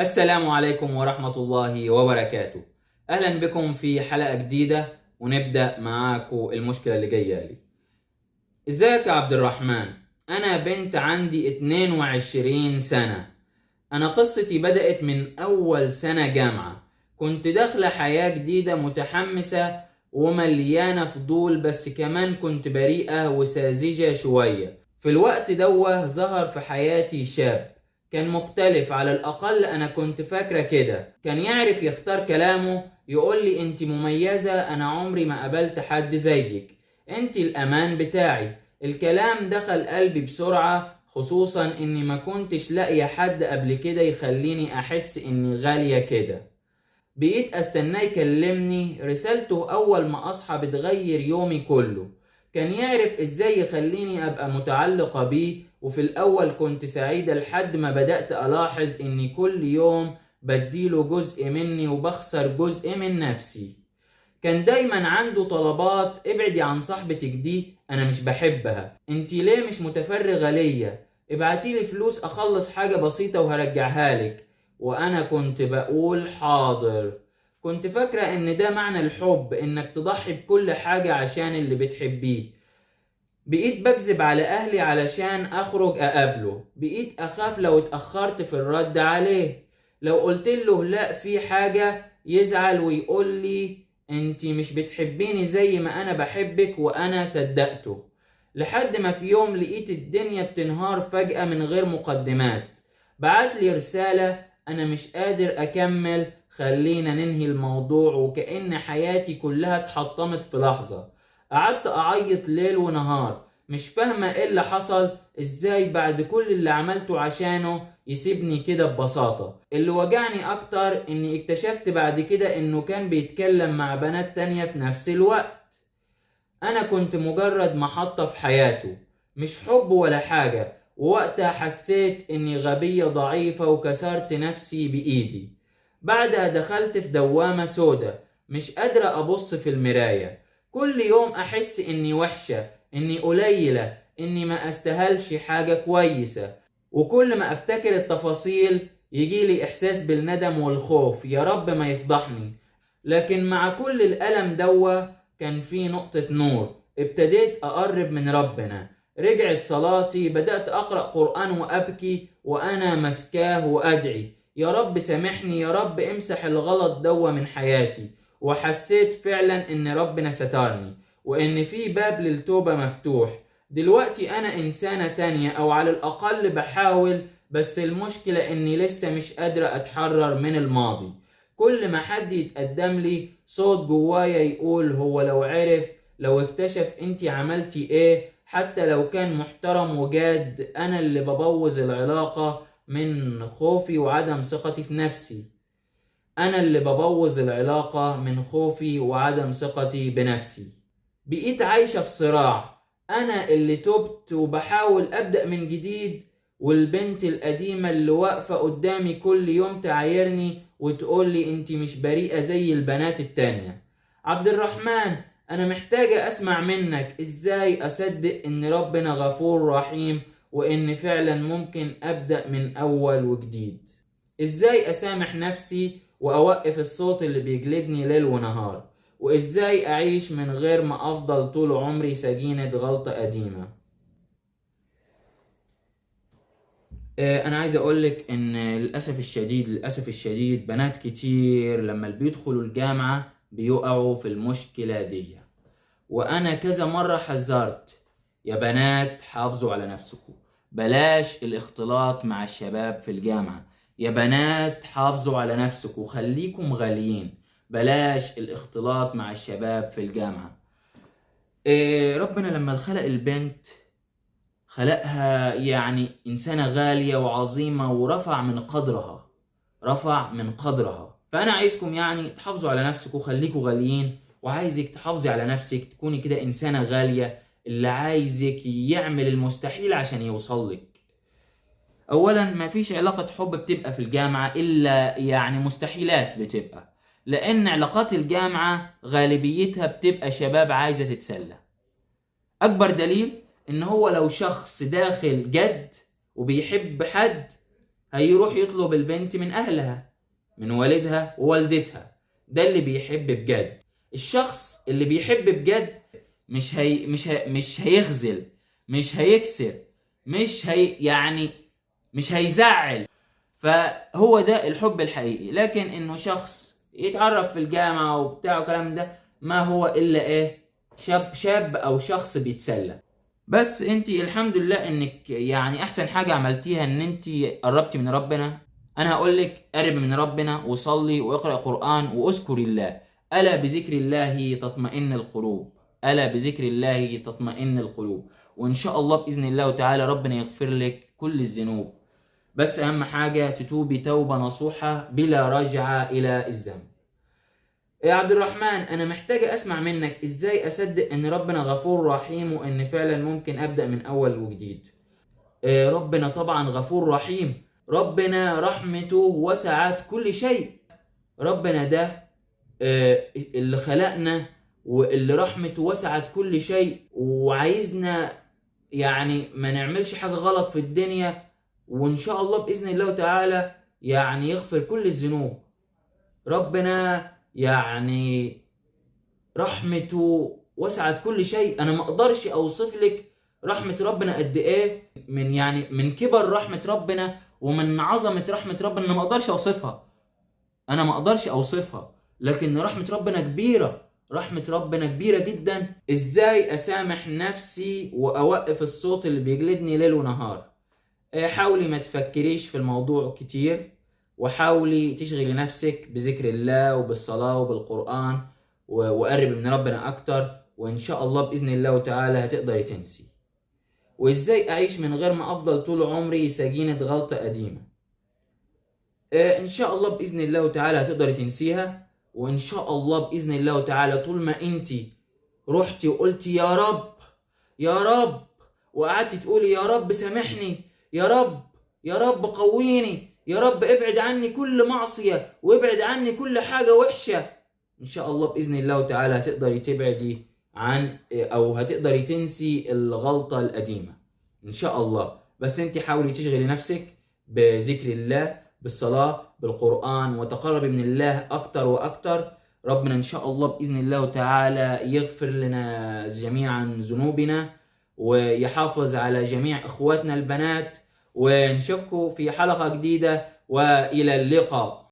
السلام عليكم ورحمة الله وبركاته. أهلا بكم في حلقة جديدة، ونبدأ معاكم المشكلة اللي جاية لي. ازيك يا عبد الرحمن؟ أنا بنت عندي 22 سنة. أنا قصتي بدأت من أول سنة جامعة. كنت داخلة حياة جديدة متحمسة ومليانة فضول، بس كمان كنت بريئة وساذجة شوية. في الوقت دوه ظهر في حياتي شاب كان مختلف، على الأقل أنا كنت فاكرة كده. كان يعرف يختار كلامه، يقول لي أنت مميزة، أنا عمري ما قابلت حد زيك، أنت الأمان بتاعي. الكلام دخل قلبي بسرعة، خصوصا اني ما كنتش لاقيه حد قبل كده يخليني احس اني غالية كده. بقيت استناه يكلمني، رسالته اول ما اصحى بتغير يومي كله. كان يعرف ازاي يخليني ابقى متعلقة بيه، وفي الاول كنت سعيدة لحد ما بدأت الاحظ اني كل يوم بديله جزء مني وبخسر جزء من نفسي. كان دايما عنده طلبات: ابعدي عن صاحبتك دي، انا مش بحبها، انتي ليه مش متفرغة ليا، ابعتيلي فلوس اخلص حاجة بسيطة وهرجعها لك. وانا كنت بقول حاضر. كنت فاكرة ان ده معنى الحب، انك تضحي بكل حاجة عشان اللي بتحبيه. بقيت بكذب على اهلي علشان اخرج اقابله. بقيت اخاف لو اتأخرت في الرد عليه، لو قلت له لا في حاجة يزعل ويقول لي انتي مش بتحبيني زي ما انا بحبك، وانا صدقته. لحد ما في يوم لقيت الدنيا بتنهار فجأة من غير مقدمات. بعت لي رسالة: انا مش قادر اكمل، خلينا ننهي الموضوع. وكأن حياتي كلها اتحطمت في لحظة. قعدت اعيط ليل ونهار، مش فاهمة ايه اللي حصل، ازاي بعد كل اللي عملته عشانه يسيبني كده ببساطة. اللي وجعني اكتر اني اكتشفت بعد كده انه كان بيتكلم مع بنات تانية في نفس الوقت. انا كنت مجرد محطة في حياته، مش حب ولا حاجة. ووقتها حسيت اني غبية ضعيفة وكسرت نفسي بايدي. بعدها دخلت في دوامة سودة، مش قادرة ابص في المراية. كل يوم احس اني وحشة، اني قليلة، اني ما استاهلش حاجة كويسة. وكل ما افتكر التفاصيل يجيلي احساس بالندم والخوف، يا رب ما يفضحني. لكن مع كل الألم دوه كان في نقطة نور. ابتديت أقرب من ربنا، رجعت صلاتي، بدأت أقرأ قرآن وأبكي وأنا مسكاه وأدعي: يا رب سامحني، يا رب امسح الغلط دوه من حياتي. وحسيت فعلا إن ربنا سترني، وإن في باب للتوبة مفتوح. دلوقتي أنا إنسانة تانية، أو على الأقل بحاول، بس المشكلة إني لسه مش قادرة أتحرر من الماضي. كل ما حد يتقدم لي صوت جوايا يقول: هو لو عرف، لو اكتشف انتي عملتي ايه. حتى لو كان محترم وجاد، انا اللي ببوظ العلاقة من خوفي وعدم ثقتي في نفسي. انا اللي ببوظ العلاقة من خوفي وعدم ثقتي بنفسي. بقيت عايشة في صراع، انا اللي تبت وبحاول ابدأ من جديد، والبنت القديمة اللي واقفة قدامي كل يوم تعايرني وتقولي انتي مش بريئة زي البنات التانية. عبد الرحمن، انا محتاجة اسمع منك ازاي اصدق ان ربنا غفور رحيم، وان فعلا ممكن ابدأ من اول وجديد. ازاي اسامح نفسي واوقف الصوت اللي بيجلدني ليل ونهار، وازاي اعيش من غير ما افضل طول عمري سجينة غلطة قديمة. انا عايز اقولك ان للاسف الشديد بنات كتير لما بيدخلوا الجامعة بيقعوا في المشكلة دي. وانا كذا مرة حذرت: يا بنات حافظوا على نفسكم، بلاش الاختلاط مع الشباب في الجامعة. يا بنات حافظوا على نفسكم، خليكم غاليين، بلاش الاختلاط مع الشباب في الجامعة. ربنا لما خلق البنت خلقها يعني إنسانة غالية وعظيمة، ورفع من قدرها، فأنا عايزكم يعني تحافظوا على نفسكم، خليكم غاليين. وعايزك تحافظي على نفسك، تكوني كده إنسانة غالية. اللي عايزك يعمل المستحيل عشان يوصلك. أولا ما فيش علاقة حب بتبقى في الجامعة إلا يعني مستحيلات بتبقى، لأن علاقات الجامعة غالبيتها بتبقى شباب عايزة تتسلى. اكبر دليل ان هو لو شخص داخل جد وبيحب حد، هيروح يطلب البنت من أهلها، من والدها ووالدتها. ده اللي بيحب بجد. الشخص اللي بيحب بجد مش هيخذل، مش هيكسر، مش هيزعل. فهو ده الحب الحقيقي. لكن انه شخص يتعرف في الجامعة وبتاع وكلام ده، ما هو الا ايه؟ شاب او شخص بيتسلى. بس انت الحمد لله انك يعني احسن حاجة عملتيها ان انت قربتي من ربنا. انا هقول لك قرب من ربنا وصلي واقرأ قرآن واذكر الله. الا بذكر الله تطمئن القلوب، الا بذكر الله تطمئن القلوب. وان شاء الله باذن الله تعالى ربنا يغفر لك كل الذنوب. بس اهم حاجة تتوبي توبة نصوحة بلا رجعة الى الذنب. يا عبد الرحمن، انا محتاجة اسمع منك ازاي اصدق ان ربنا غفور رحيم وان فعلا ممكن ابدأ من اول وجديد. ربنا طبعا غفور رحيم. ربنا رحمته وسعت كل شيء. ربنا ده اللي خلقنا واللي رحمته وسعت كل شيء وعايزنا يعني ما نعملش حاجة غلط في الدنيا. وان شاء الله باذن الله تعالى يعني يغفر كل الذنوب. ربنا يعني رحمته وسعت كل شيء. انا ما اقدرش اوصف لك رحمة ربنا قد ايه، من كبر رحمة ربنا ومن عظمة رحمة ربنا. انا ما اقدرش اوصفها. لكن رحمة ربنا كبيرة، رحمة ربنا كبيرة جدا. ازاي اسامح نفسي واوقف الصوت اللي بيجلدني ليل ونهار؟ حاولي ما تفكريش في الموضوع كتير، وحاولي تشغلي نفسك بذكر الله وبالصلاة وبالقرآن وقرب من ربنا أكتر. وإن شاء الله بإذن الله تعالى هتقدري تنسي. وإزاي أعيش من غير ما أفضل طول عمري سجينة غلطة قديمة؟ إن شاء الله بإذن الله تعالى هتقدري تنسيها. وإن شاء الله بإذن الله تعالى طول ما أنت رحتي وقلتي يا رب يا رب، وقعدتي تقولي يا رب سامحني، يا رب يا رب قويني، يا رب ابعد عني كل معصية وابعد عني كل حاجة وحشة، ان شاء الله باذن الله تعالى هتقدري تبعدي عن او هتقدري تنسي الغلطة القديمة ان شاء الله. بس انت حاولي تشغلي نفسك بذكر الله، بالصلاة، بالقرآن، وتقربي من الله اكتر واكتر. ربنا ان شاء الله باذن الله تعالى يغفر لنا جميعا ذنوبنا ويحافظ على جميع اخواتنا البنات. ونشوفكم في حلقة جديدة، والى اللقاء.